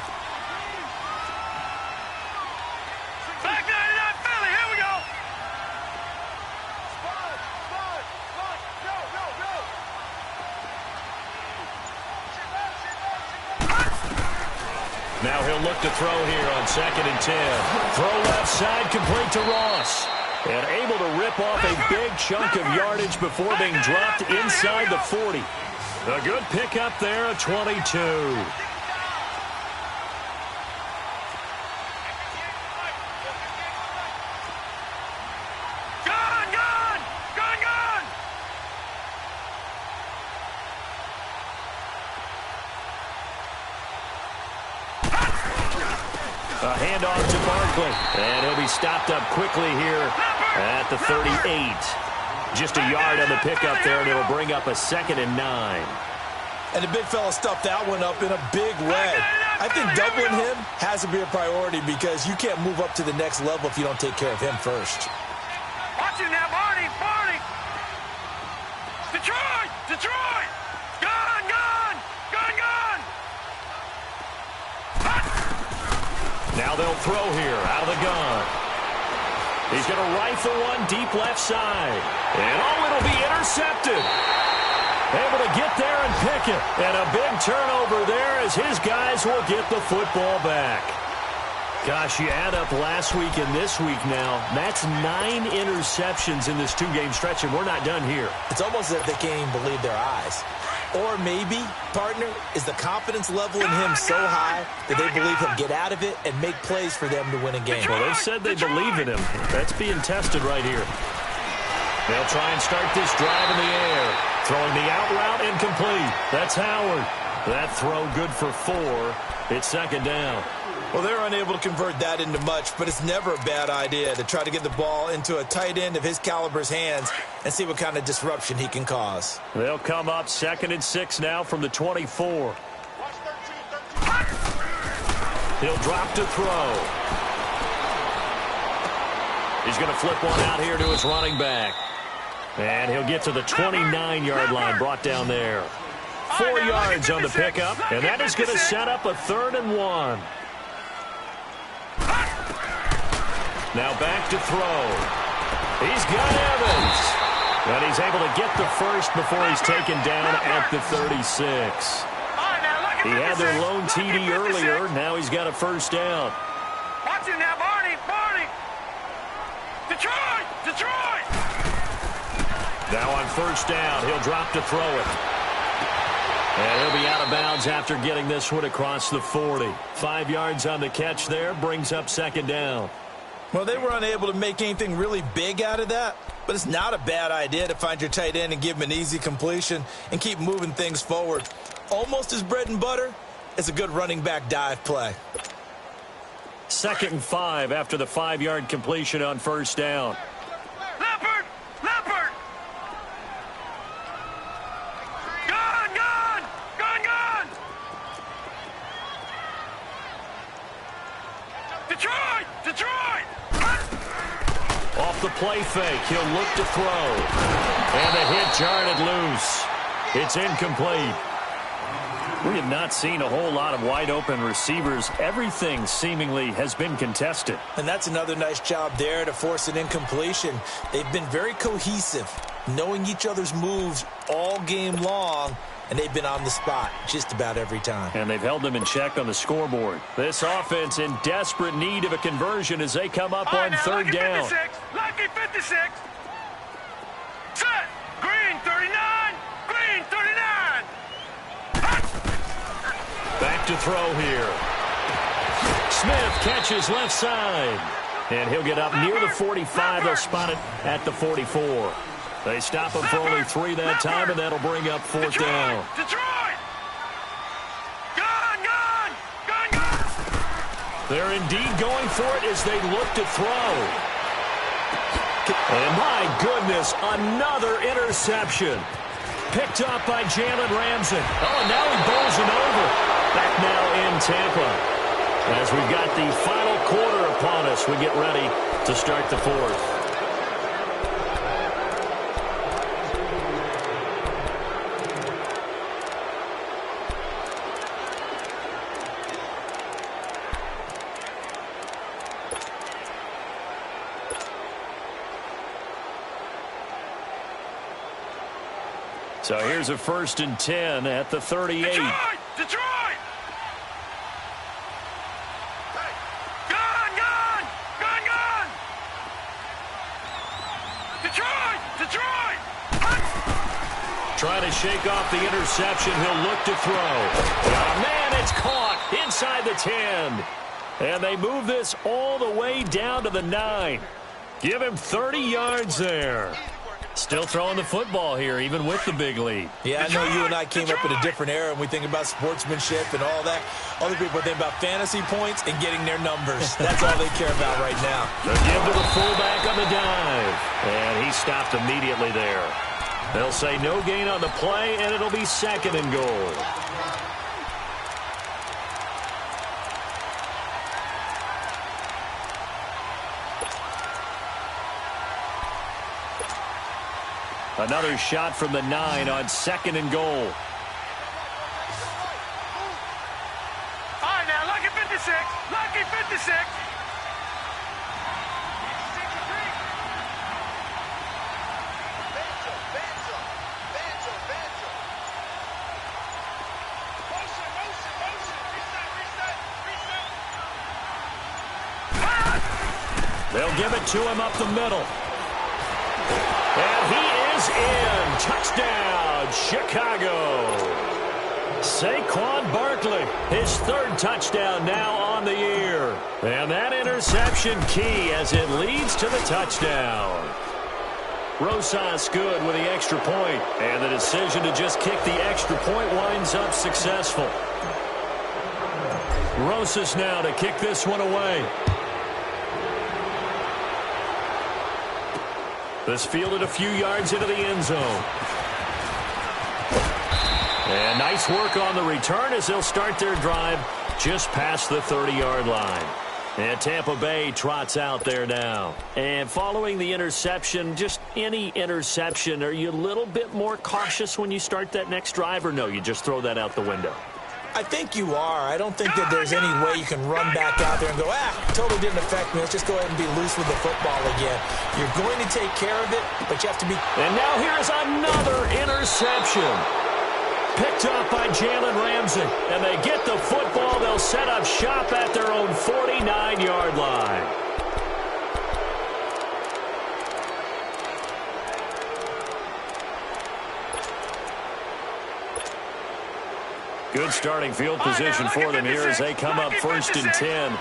Back 99 Philly, here we go. Now he'll look to throw here on 2nd and 10. Throw left side, complete to Ross. And able to rip off a big chunk of yardage before being dropped inside the 40. A good pickup there, a 22. A handoff to Barkley. And he'll be stopped up quickly here at the 38. Just a yard on the pickup there, and it'll bring up a 2nd and 9. And the big fella stuffed that one up in a big way. I think doubling him has to be a priority because you can't move up to the next level if you don't take care of him first. Watch him now, Barney, Barney. Detroit, Detroit. Gun, gun, gun, gun. Now they'll throw here out of the gun. He's going to rifle one deep left side. And it'll be intercepted. Able to get there and pick it. And a big turnover there as his guys will get the football back. Gosh, you add up last week and this week now. That's 9 interceptions in this 2-game stretch, and we're not done here. It's almost as if they can't even believe their eyes. Or maybe, partner, is the confidence level in him so high that they believe he'll get out of it and make plays for them to win a game. Well, they've said they believe in him. That's being tested right here. They'll try and start this drive in the air. Throwing the out route incomplete. That's Howard. That throw good for 4. It's 2nd down. Well, they're unable to convert that into much, but it's never a bad idea to try to get the ball into a tight end of his caliber's hands and see what kind of disruption he can cause. They'll come up 2nd and 6 now from the 24. He'll drop to throw. He's going to flip one out here to his running back. And he'll get to the 29-yard line, brought down there. 4 yards on the pickup, and that is going to set up a 3rd and 1. Now back to throw. He's got Evans. And he's able to get the first before he's taken down at the 36. He had their lone TD earlier. Now he's got a first down. Watch him now, Barney. Detroit. Now on first down, he'll drop to throw it. And he'll be out of bounds after getting this one across the 40. 5 yards on the catch there, brings up 2nd down. Well, they were unable to make anything really big out of that, but it's not a bad idea to find your tight end and give him an easy completion and keep moving things forward. Almost as bread and butter as a good running back dive play. 2nd and 5 after the 5-yard completion on first down. Leopard. Gun. Detroit. Off the play fake, he'll look to throw. And the hit jarred it loose. It's incomplete. We have not seen a whole lot of wide-open receivers. Everything seemingly has been contested. And that's another nice job there to force an incompletion. They've been very cohesive, knowing each other's moves all game long, and they've been on the spot just about every time. And they've held them in check on the scoreboard. This offense in desperate need of a conversion as they come up on 3rd down. Lucky 56. Set. Green 39. Back to throw here. Smith catches left side. And he'll get up near the 45. They'll spot it at the 44. They stop him for only 3 that time, and that'll bring up 4th down. Detroit! Gun! They're indeed going for it as they look to throw. And my goodness, another interception. Picked up by Jalen Ramsey. Oh, and now he bowls it over. Back now in Tampa. As we've got the final quarter upon us, we get ready to start the 4th. So here's a 1st and 10 at the 38. Detroit! Detroit! Trying to shake off the interception. He'll look to throw. Oh, man, it's caught inside the 10. And they move this all the way down to the 9. Give him 30 yards there. Still throwing the football here, even with the big lead. Yeah, I know you and I came up in a different era, and we think about sportsmanship and all that. Other people think about fantasy points and getting their numbers. That's all they care about right now. The give to the fullback on the dive. And he stopped immediately there. They'll say no gain on the play, and it'll be 2nd and goal. Another shot from the 9 on 2nd and goal. All right, now, lucky 56. Lucky 56. They'll give it to him up the middle. And he is in. Touchdown, Chicago. Saquon Barkley, his 3rd touchdown now on the year. And that interception key as it leads to the touchdown. Rosas good with the extra point. And the decision to just kick the extra point winds up successful. Rosas now to kick this one away. This fielded a few yards into the end zone. And nice work on the return as they'll start their drive just past the 30-yard line. And Tampa Bay trots out there now. And following the interception, just any interception, are you a little bit more cautious when you start that next drive, or no, you just throw that out the window? I think you are. I don't think that there's any way you can run back out there and go, totally didn't affect me. Let's just go ahead and be loose with the football again. You're going to take care of it, but you have to be... And now here's another interception. Picked up by Jalen Ramsey. And they get the football. They'll set up shop at their own 49-yard line. Good starting field position for them here as they come up 1st and 10.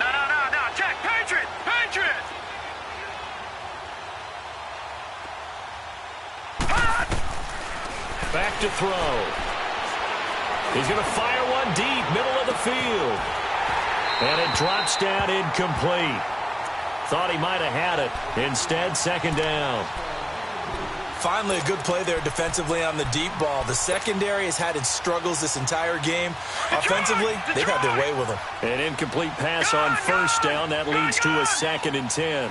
No, check. Patriots! Back to throw. He's going to fire one deep, middle of the field. And it drops down incomplete. Thought he might have had it. Instead, 2nd down. Finally, a good play there defensively on the deep ball. The secondary has had its struggles this entire game. Offensively, they've had their way with them. An incomplete pass on 1st down. That leads to a 2nd and 10.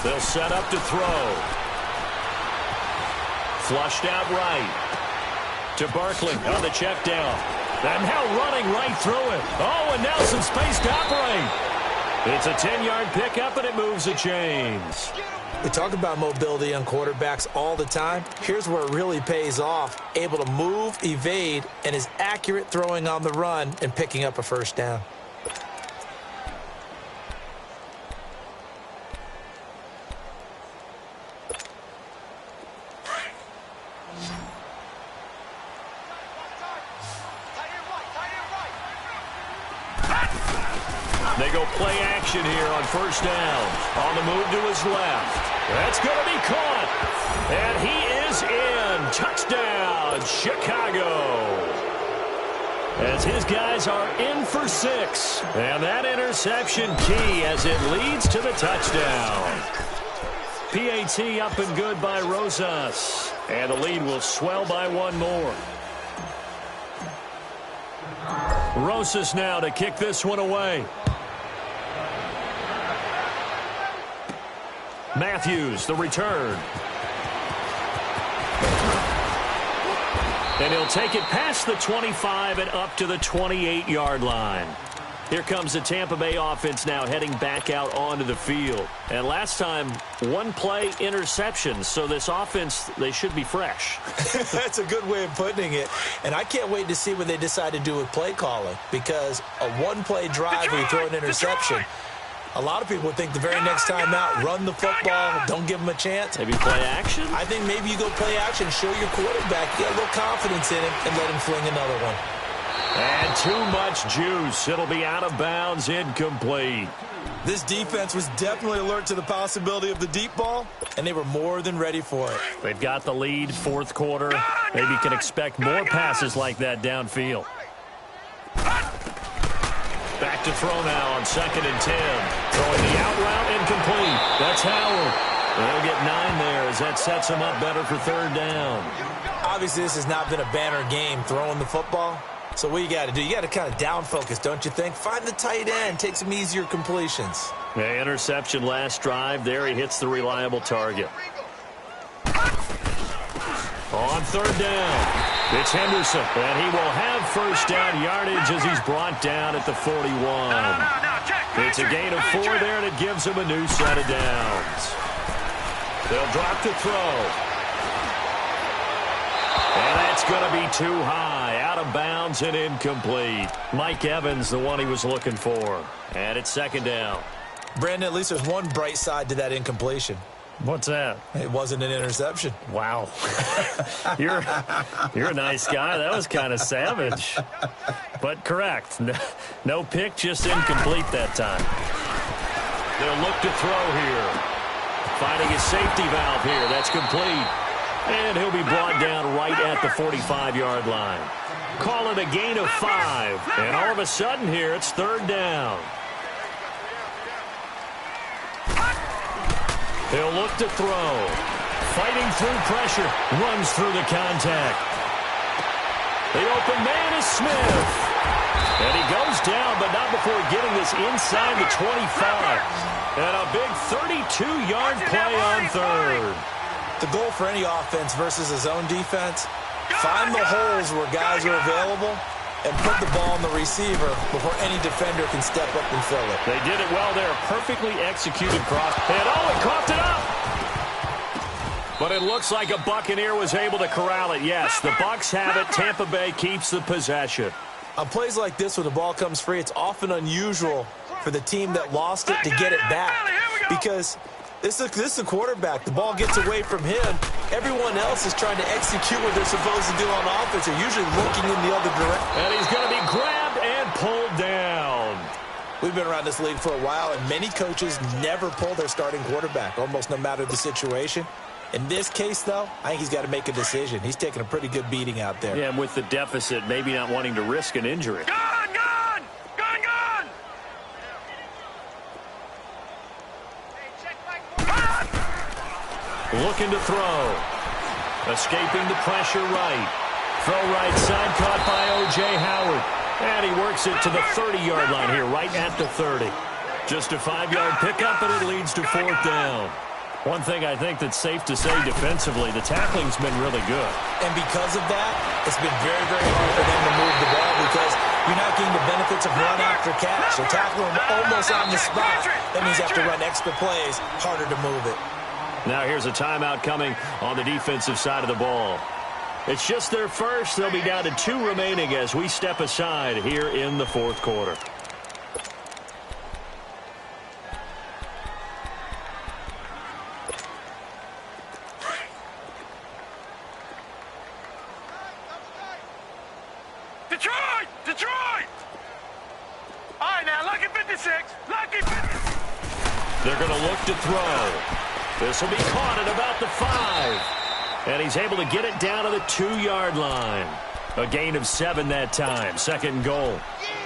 They'll set up to throw. Flushed out right. To Barkley on the check down. And now running right through it. Oh, and now some space to operate. It's a 10-yard pickup, and it moves the chains. We talk about mobility on quarterbacks all the time. Here's where it really pays off. Able to move, evade, and is accurate throwing on the run and picking up a 1st down. They go play action here on 1st down. On the move to his left. That's going to be caught. And he is in. Touchdown, Chicago. As his guys are in for 6. And that interception key as it leads to the touchdown. PAT up and good by Rosas. And the lead will swell by 1 more. Rosas now to kick this one away. Matthews, the return. And he'll take it past the 25 and up to the 28-yard line. Here comes the Tampa Bay offense now heading back out onto the field. And last time, 1-play interception. So this offense, they should be fresh. That's a good way of putting it. And I can't wait to see what they decide to do with play calling. Because a 1-play drive where you throw an interception, a lot of people would think the very next time out, run the football, don't give them a chance. Maybe play action? I think maybe you go play action, show your quarterback, get a little confidence in him, and let him fling another one. And too much juice. It'll be out of bounds, incomplete. This defense was definitely alert to the possibility of the deep ball, and they were more than ready for it. They've got the lead, 4th quarter. Maybe can expect more passes like that downfield. Back to throw now on 2nd and 10. Throwing the out route, incomplete. That's Howard. They'll get 9 there as that sets him up better for 3rd down. Obviously, this has not been a banner game throwing the football. So what you got to do, you got to kind of down focus, don't you think? Find the tight end, take some easier completions. The interception last drive. There he hits the reliable target. On 3rd down. It's Henderson, and he will have 1st down yardage as he's brought down at the 41. It's a gain of 4 there, and it gives him a new set of downs. They'll drop to throw. And that's going to be too high, out of bounds and incomplete. Mike Evans, the one he was looking for. And it's 2nd down. Brandon, at least there's one bright side to that incompletion. What's that? It wasn't an interception. Wow. You're a nice guy. That was kind of savage. But correct. No pick, just incomplete that time. They'll look to throw here. Finding his safety valve here. That's complete. And he'll be brought down right at the 45-yard line. Call it a gain of 5. And all of a sudden here, it's 3rd down. He'll look to throw. Fighting through pressure. Runs through the contact. The open man is Smith. And he goes down, but not before getting this inside the 25. And a big 32-yard play on third. The goal for any offense versus his own defense, find the holes where guys are available and put the ball on the receiver before any defender can step up and fill it. They did it well there. Perfectly executed cross. And he coughed it up. But it looks like a Buccaneer was able to corral it. Yes, the Bucs have it. Tampa Bay keeps the possession. On plays like this where the ball comes free, it's often unusual for the team that lost it to get it back. Because this is the quarterback. The ball gets away from him. Everyone else is trying to execute what they're supposed to do on offense. They're usually looking in the other direction. And he's going to be grabbed and pulled down. We've been around this league for a while, and many coaches never pull their starting quarterback, almost no matter the situation. In this case, though, I think he's got to make a decision. He's taking a pretty good beating out there. Yeah, and with the deficit, maybe not wanting to risk an injury. Gone! Looking to throw. Escaping the pressure right. Throw right side caught by O.J. Howard. And he works it to the 30-yard line here, right at the 30. Just a 5-yard pickup, and it leads to fourth down. One thing I think that's safe to say defensively, the tackling's been really good. And because of that, it's been very, very hard for them to move the ball because you're not getting the benefits of run after catch. They're tackling them almost on the spot. That means you have to run extra plays, harder to move it. Now here's a timeout coming on the defensive side of the ball. It's just their first. They'll be down to 2 remaining as we step aside here in the fourth quarter. Detroit! All right, now, lucky 56. Lucky 56. They're going to look to throw. This will be caught at about the 5. And he's able to get it down to the 2-yard line. A gain of 7 that time. Second and goal.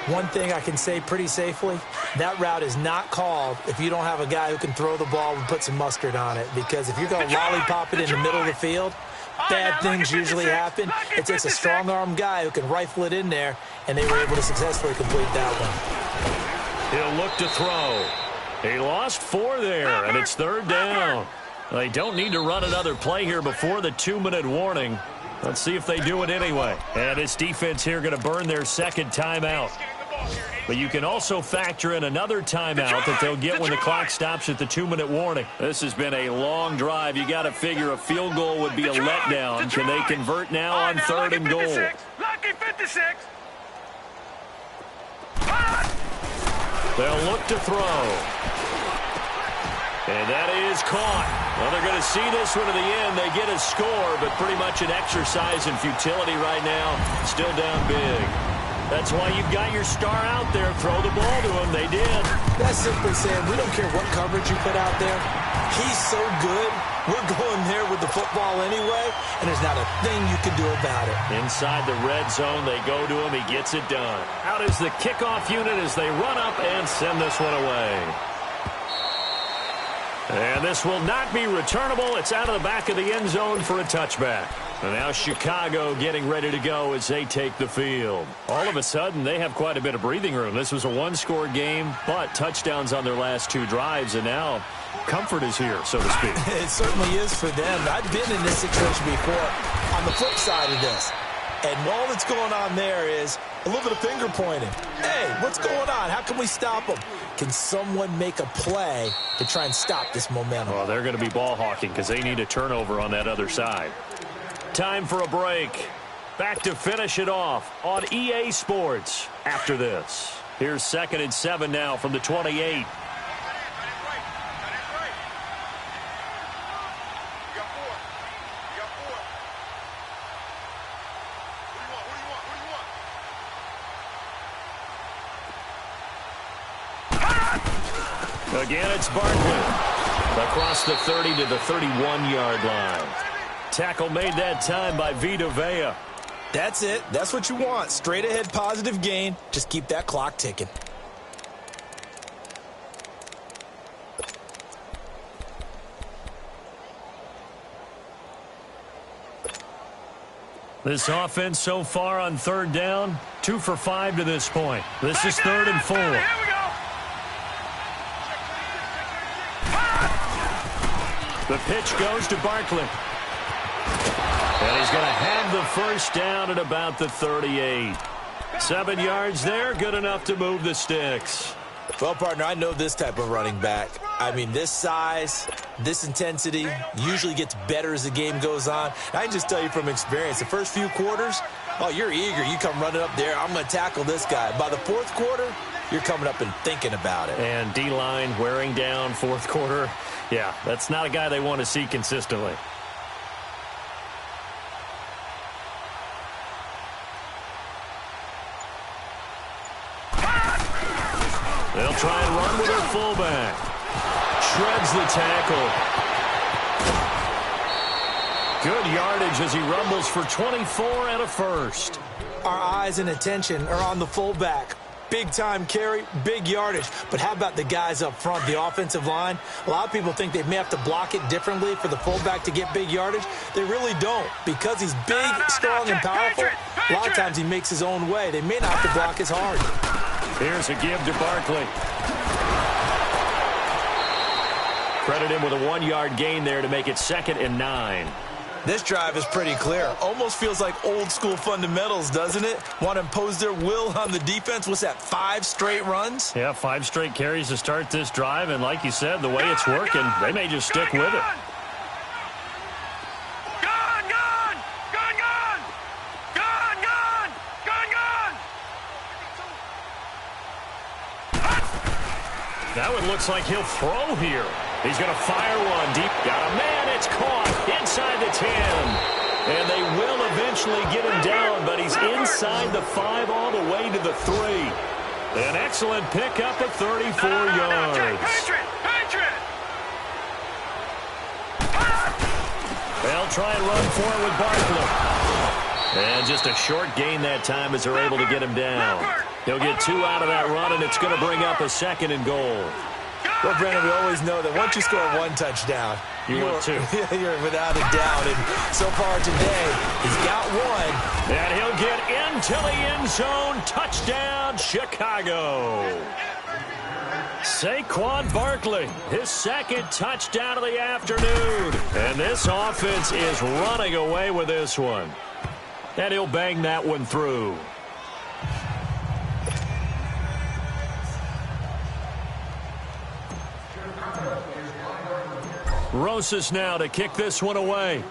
One thing I can say pretty safely, that route is not called if you don't have a guy who can throw the ball and put some mustard on it. Because if you're going to lollipop it in the middle of the field, bad things usually happen. It takes a strong-arm guy who can rifle it in there, and they were able to successfully complete that one. He'll look to throw. He lost 4 there, and it's third down. They don't need to run another play here before the 2-minute warning. Let's see if they do it anyway. And this defense here going to burn their second timeout. But you can also factor in another timeout that they'll get when the clock stops at the 2-minute warning. This has been a long drive. You got to figure a field goal would be a letdown. Can they convert now on third and goal? Lucky 56. They'll look to throw. And that is caught. Well, they're going to see this one to the end. They get a score, but pretty much an exercise in futility right now. Still down big. That's why you've got your star out there. Throw the ball to him. They did. That's simply saying we don't care what coverage you put out there. He's so good. We're going there with the football anyway, and there's not a thing you can do about it. Inside the red zone, they go to him. He gets it done. Out is the kickoff unit as they run up and send this one away. And this will not be returnable. It's out of the back of the end zone for a touchback. And now Chicago getting ready to go as they take the field. All of a sudden, they have quite a bit of breathing room. This was a one-score game, but touchdowns on their last 2 drives, and now comfort is here, so to speak. It certainly is for them. I've been in this situation before on the flip side of this. And all that's going on there is a little bit of finger pointing. Hey, what's going on? How can we stop them? Can someone make a play to try and stop this momentum? Well, they're going to be ball hawking because they need a turnover on that other side. Time for a break. Back to finish it off on EA Sports after this. Here's 2nd and 7 now from the 28. Again, it's Barkley. Across the 30 to the 31-yard line. Tackle made that time by Vita Vea. That's it. That's what you want. Straight ahead positive gain. Just keep that clock ticking. This offense so far on third down, 2 for 5 to this point. This is 3rd and 4. Here we go. The pitch goes to Barkley. And he's going to have the first down at about the 38. 7 yards there, good enough to move the sticks. Well, partner, I know this type of running back. I mean, this size, this intensity usually gets better as the game goes on. I can just tell you from experience, the first few quarters, oh, you're eager. You come running up there, I'm going to tackle this guy. By the 4th quarter, you're coming up and thinking about it. And D-line wearing down 4th quarter. Yeah, that's not a guy they want to see consistently. They'll try and run with their fullback. Shreds the tackle. Good yardage as he rumbles for 24 and a first. Our eyes and attention are on the fullback. Big time carry, big yardage. But how about the guys up front, the offensive line? A lot of people think they may have to block it differently for the fullback to get big yardage. They really don't. Because he's big, strong, and powerful, a lot of times he makes his own way. They may not have to block as hard. Here's a give to Barkley. Credit him with a 1-yard gain there to make it 2nd and 9. This drive is pretty clear. Almost feels like old school fundamentals, doesn't it? Want to impose their will on the defense. What's that, 5 straight runs? Yeah, 5 straight carries to start this drive. And like you said, the way it's working, they may just stick with it. That one looks like he'll throw here. He's going to fire one deep. Got a man. It's caught inside the 10. And they will eventually get him down, but he's inside the 5 all the way to the 3. An excellent pickup at 34 yards. They'll try and run for it with Barkley. And just a short gain that time as they're able to get him down. He'll get 2 out of that run, and it's going to bring up a 2nd and goal. Well, Brandon, we always know that once you score 1 touchdown, you're without a doubt. And so far today, he's got 1. And he'll get into the end zone. Touchdown, Chicago. Saquon Barkley, his 2nd touchdown of the afternoon. And this offense is running away with this one. And he'll bang that one through. Rosas now to kick this one away.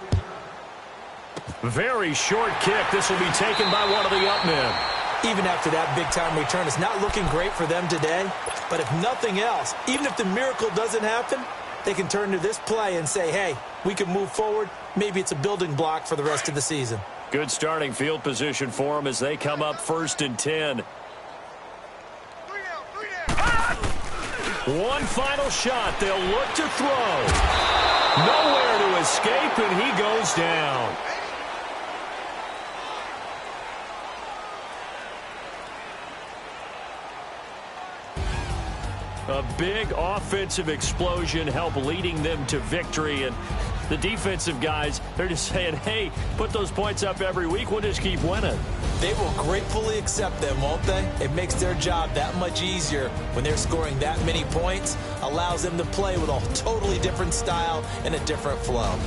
Very short kick. This will be taken by one of the up men. Even after that big-time return, it's not looking great for them today. But if nothing else, even if the miracle doesn't happen, they can turn to this play and say, hey, we can move forward. Maybe it's a building block for the rest of the season. Good starting field position for them as they come up 1st and 10. One final shot. They'll look to throw. Nowhere to escape, and he goes down. A big offensive explosion helped leading them to victory, and the defensive guys, they're just saying, hey, put those points up every week. We'll just keep winning. They will gratefully accept them, won't they? It makes their job that much easier when they're scoring that many points. Allows them to play with a totally different style and a different flow.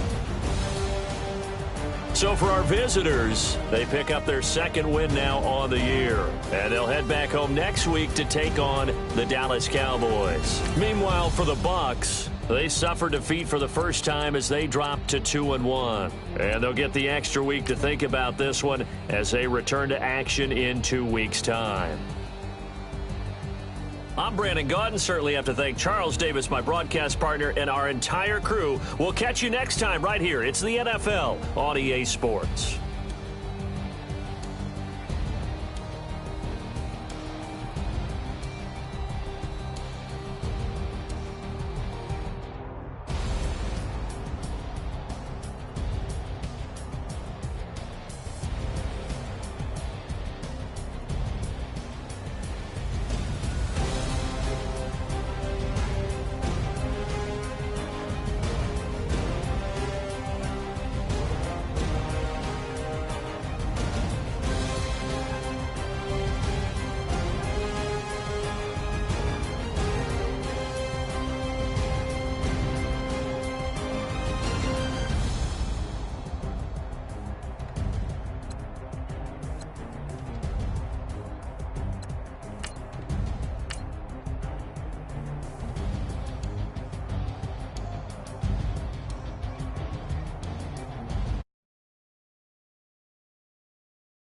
So for our visitors, they pick up their 2nd win now on the year. And they'll head back home next week to take on the Dallas Cowboys. Meanwhile, for the Bucs, they suffered defeat for the first time as they dropped to 2-1. And they'll get the extra week to think about this one as they return to action in 2 weeks' time. I'm Brandon Gaudin. Certainly have to thank Charles Davis, my broadcast partner, and our entire crew. We'll catch you next time right here. It's the NFL on EA Sports.